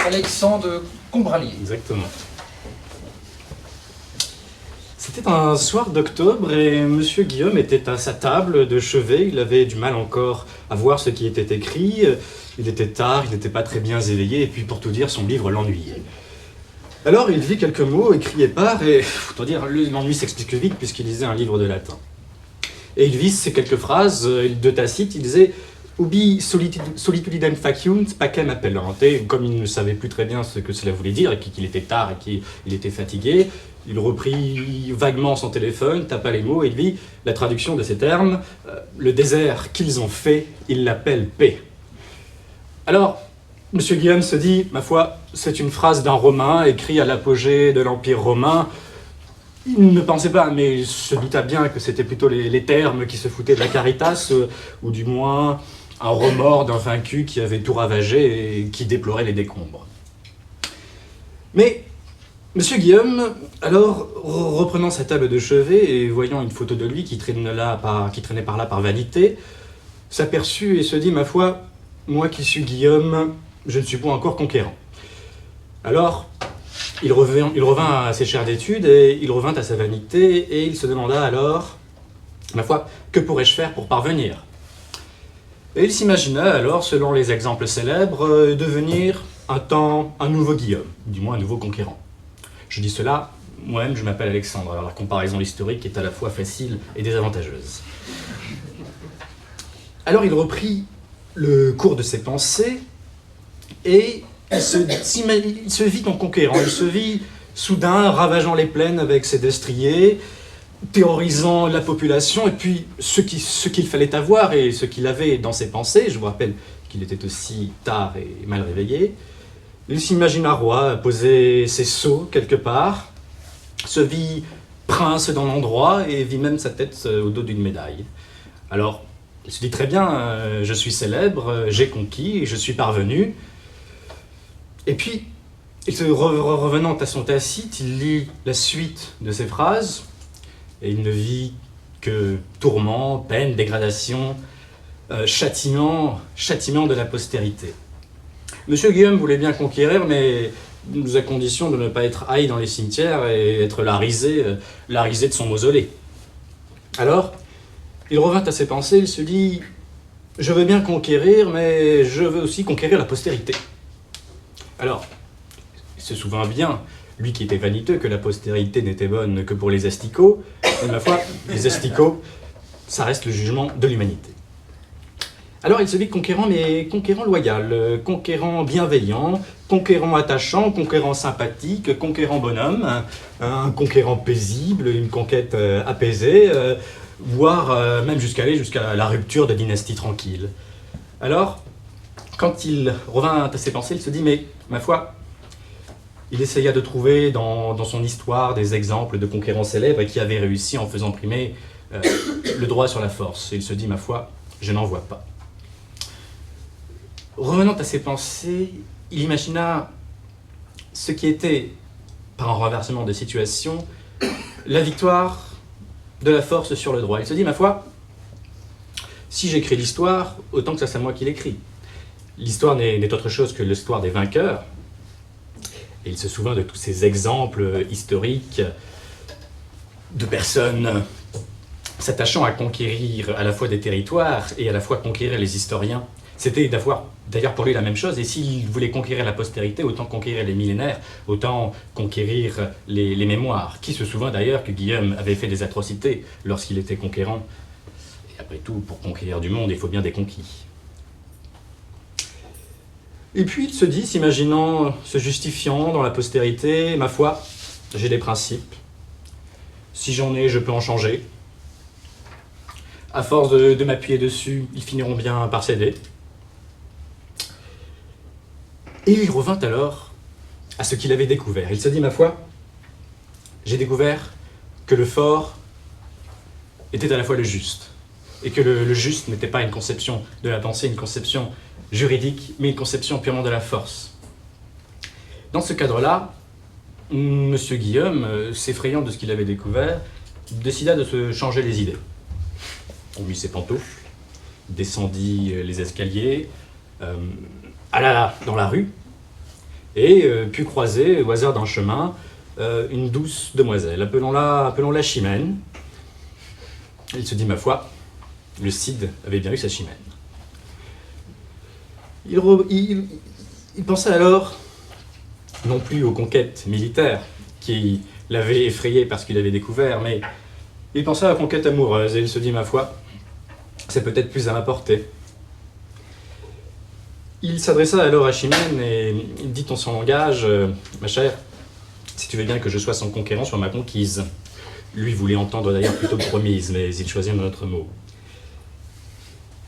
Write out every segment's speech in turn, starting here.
Alexandre Combralier. Exactement. C'était un soir d'octobre et Monsieur Guillaume était à sa table de chevet. Il avait du mal encore à voir ce qui était écrit. Il était tard, il n'était pas très bien éveillé et puis pour tout dire, son livre l'ennuyait. Alors il vit quelques mots écrits épars et, autant dire, l'ennui s'explique vite puisqu'il lisait un livre de latin. Et il vit ces quelques phrases de Tacite, il disait « Ubi solitudinem faciunt pacem appellante » et comme il ne savait plus très bien ce que cela voulait dire et qu'il était tard et qu'il était fatigué, il reprit vaguement son téléphone, tapa les mots et il vit la traduction de ces termes « Le désert qu'ils ont fait, ils l'appellent paix ». Alors, M. Guillaume se dit, ma foi, c'est une phrase d'un Romain écrit à l'apogée de l'Empire romain. Il ne pensait pas, mais il se douta bien que c'était plutôt les termes qui se foutaient de la caritas, ou du moins un remords d'un vaincu qui avait tout ravagé et qui déplorait les décombres. Mais M. Guillaume, alors, reprenant sa table de chevet et voyant une photo de lui qui traînait par là par vanité, s'aperçut et se dit, ma foi, moi qui suis Guillaume, je ne suis pas encore conquérant. Alors, il revint à ses chaires d'études et il revint à sa vanité et il se demanda alors, ma foi, que pourrais-je faire pour parvenir? Et il s'imagina alors, selon les exemples célèbres, devenir un nouveau Guillaume, du moins un nouveau conquérant. Je dis cela, moi-même je m'appelle Alexandre, alors la comparaison historique est à la fois facile et désavantageuse. Alors il reprit le cours de ses pensées et il se vit en conquérant, il se vit soudain ravageant les plaines avec ses destriers, terrorisant la population, et puis ce qu'il fallait avoir et ce qu'il avait dans ses pensées, je vous rappelle qu'il était aussi tard et mal réveillé, il s'imagina roi, poser ses sceaux quelque part, se vit prince dans l'endroit et vit même sa tête au dos d'une médaille. Alors, il se dit très bien, je suis célèbre, j'ai conquis, je suis parvenu. Et puis, revenant à son Tacite, il lit la suite de ces phrases, et il ne vit que tourment, peine, dégradation, châtiment de la postérité. Monsieur Guillaume voulait bien conquérir, mais à condition de ne pas être haï dans les cimetières et être la risée de son mausolée. Alors, il revint à ses pensées, il se dit « Je veux bien conquérir, mais je veux aussi conquérir la postérité. » Alors, il se souvint bien, lui qui était vaniteux, que la postérité n'était bonne que pour les asticots, mais ma foi, les asticots, ça reste le jugement de l'humanité. Alors il se vit conquérant, mais conquérant loyal, conquérant bienveillant, conquérant attachant, conquérant sympathique, conquérant bonhomme, un conquérant paisible, une conquête apaisée, voire même jusqu'à la rupture de dynastie tranquille. Alors, quand il revint à ses pensées, il se dit, mais ma foi, il essaya de trouver dans son histoire des exemples de conquérants célèbres qui avaient réussi en faisant primer le droit sur la force. Et il se dit, ma foi, je n'en vois pas. Revenant à ses pensées, il imagina ce qui était, par un renversement de situation, la victoire de la force sur le droit. Il se dit, ma foi, si j'écris l'histoire, autant que ça c'est moi qui l'écris. L'histoire n'est autre chose que l'histoire des vainqueurs. Et il se souvint de tous ces exemples historiques de personnes s'attachant à conquérir à la fois des territoires et à la fois conquérir les historiens. C'était d'ailleurs pour lui la même chose, et s'il voulait conquérir la postérité, autant conquérir les millénaires, autant conquérir les mémoires. Qui se souvint d'ailleurs que Guillaume avait fait des atrocités lorsqu'il était conquérant. Et après tout, pour conquérir du monde, il faut bien des conquis. Et puis il se dit, s'imaginant, se justifiant dans la postérité, ma foi, j'ai des principes. Si j'en ai, je peux en changer. À force de m'appuyer dessus, ils finiront bien par céder. Et il revint alors à ce qu'il avait découvert. Il se dit, ma foi, j'ai découvert que le fort était à la fois le juste. Et que le juste n'était pas une conception de la pensée, une conception juridique, mais une conception purement de la force. Dans ce cadre-là, M. Guillaume, s'effrayant de ce qu'il avait découvert, décida de se changer les idées. on mit ses pantoufles, descendit les escaliers, alla dans la rue, et put croiser, au hasard d'un chemin, une douce demoiselle. Appelons-la Chimène. Il se dit, ma foi, le Cid avait bien eu sa Chimène. Il pensait alors, non plus aux conquêtes militaires qui l'avaient effrayé parce qu'il avait découvert, mais il pensait à la conquête amoureuse, et il se dit, ma foi, c'est peut-être plus à ma portée. Il s'adressa alors à Chimène et il dit en son langage, ma chère, si tu veux bien que je sois son conquérant, sois ma conquise. Lui voulait entendre d'ailleurs plutôt promise, mais il choisit un autre mot.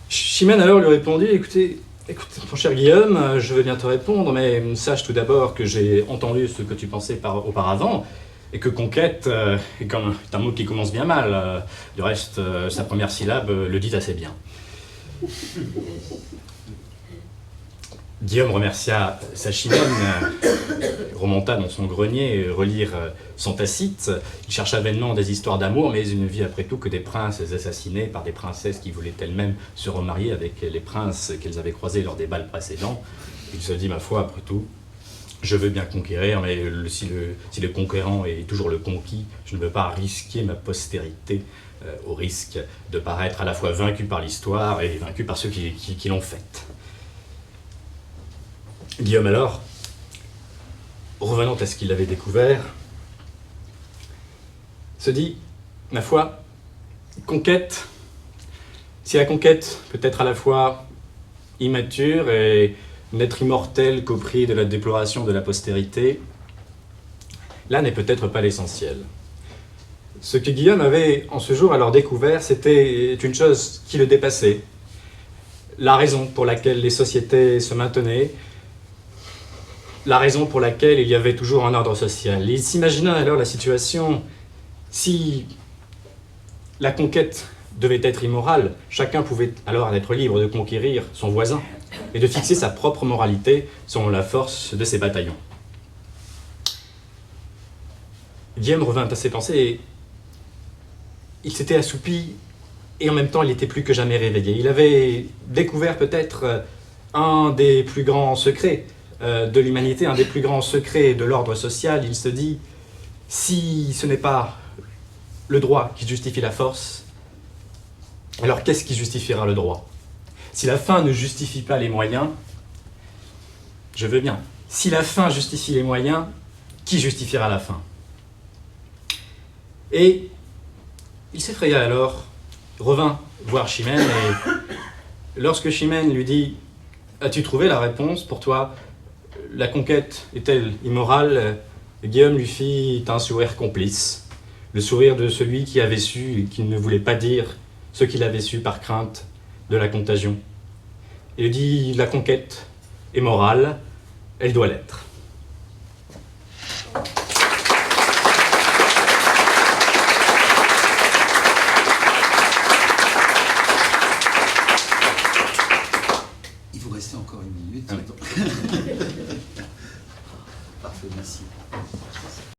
Chimène alors lui répondit, écoute, mon cher Guillaume, je veux bien te répondre, mais sache tout d'abord que j'ai entendu ce que tu pensais auparavant, et que conquête est un mot qui commence bien mal. Du reste, sa première syllabe le dit assez bien. Guillaume remercia sa Chimène, remonta dans son grenier relire son Tacite. Il chercha vainement des histoires d'amour, mais il ne vit après tout que des princes assassinés par des princesses qui voulaient elles-mêmes se remarier avec les princes qu'elles avaient croisés lors des bals précédents. Il se dit, ma foi, après tout, je veux bien conquérir, mais si le conquérant est toujours le conquis, je ne veux pas risquer ma postérité au risque de paraître à la fois vaincu par l'histoire et vaincu par ceux qui l'ont faite. Guillaume alors, revenant à ce qu'il avait découvert, se dit, ma foi, conquête, si la conquête peut être à la fois immature et n'être immortelle qu'au prix de la déploration de la postérité, là n'est peut-être pas l'essentiel. Ce que Guillaume avait en ce jour alors découvert, c'était une chose qui le dépassait. La raison pour laquelle les sociétés se maintenaient, la raison pour laquelle il y avait toujours un ordre social. Il s'imagina alors la situation, si la conquête devait être immorale, chacun pouvait alors être libre de conquérir son voisin et de fixer sa propre moralité selon la force de ses bataillons. Guillaume revint à ses pensées et il s'était assoupi et en même temps il était plus que jamais réveillé. Il avait découvert peut-être un des plus grands secrets de l'humanité, un des plus grands secrets de l'ordre social. Il se dit, si ce n'est pas le droit qui justifie la force, alors qu'est-ce qui justifiera le droit? Si la fin ne justifie pas les moyens, je veux bien. Si la fin justifie les moyens, qui justifiera la fin? Et il s'effraya alors, revint voir Chimène, et lorsque Chimène lui dit « As-tu trouvé la réponse pour toi? La conquête est-elle immorale ?» Guillaume lui fit un sourire complice, le sourire de celui qui avait su et qui ne voulait pas dire ce qu'il avait su par crainte de la contagion. Il dit « La conquête est morale, elle doit l'être. »